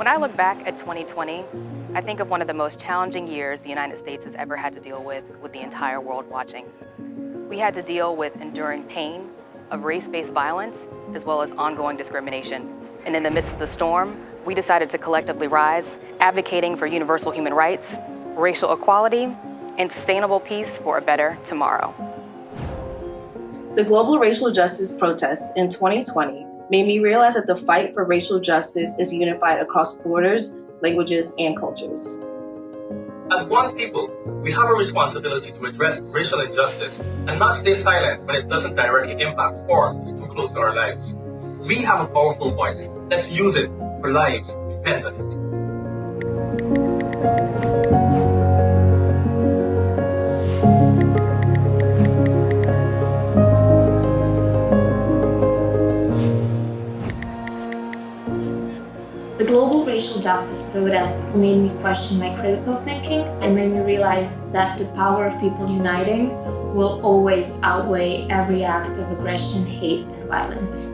When I look back at 2020, I think of one of the most challenging years the United States has ever had to deal with the entire world watching. We had to deal with enduring pain of race-based violence, as well as ongoing discrimination. And in the midst of the storm, we decided to collectively rise, advocating for universal human rights, racial equality, and sustainable peace for a better tomorrow. The global racial justice protests in 2020 made me realize that the fight for racial justice is unified across borders, languages, and cultures. As one people, we have a responsibility to address racial injustice and not stay silent when it doesn't directly impact or is too close to our lives. We have a powerful voice. Let's use it, for lives depend on it. The global racial justice protests made me question my critical thinking and made me realize that the power of people uniting will always outweigh every act of aggression, hate, and violence.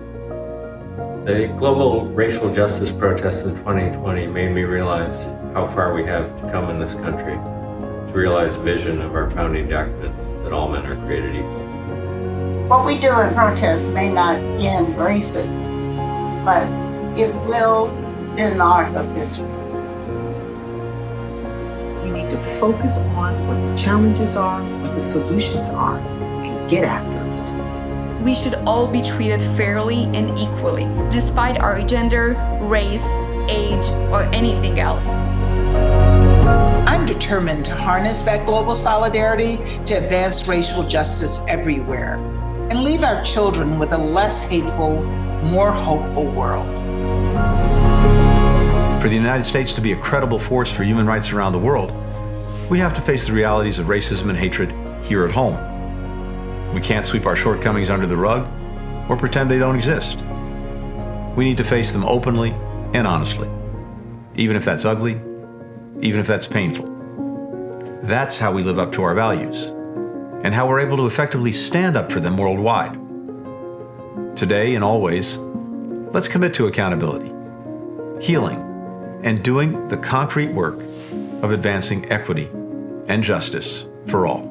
The global racial justice protests in 2020 made me realize how far we have to come in this country to realize the vision of our founding documents that all men are created equal. What we do in protest may not end racism, but it will in the arc of history. We need to focus on what the challenges are, what the solutions are, and get after it. We should all be treated fairly and equally, despite our gender, race, age, or anything else. I'm determined to harness that global solidarity to advance racial justice everywhere and leave our children with a less hateful, more hopeful world. For the United States to be a credible force for human rights around the world, we have to face the realities of racism and hatred here at home. We can't sweep our shortcomings under the rug or pretend they don't exist. We need to face them openly and honestly, even if that's ugly, even if that's painful. That's how we live up to our values and how we're able to effectively stand up for them worldwide. Today and always, let's commit to accountability, healing, and doing the concrete work of advancing equity and justice for all.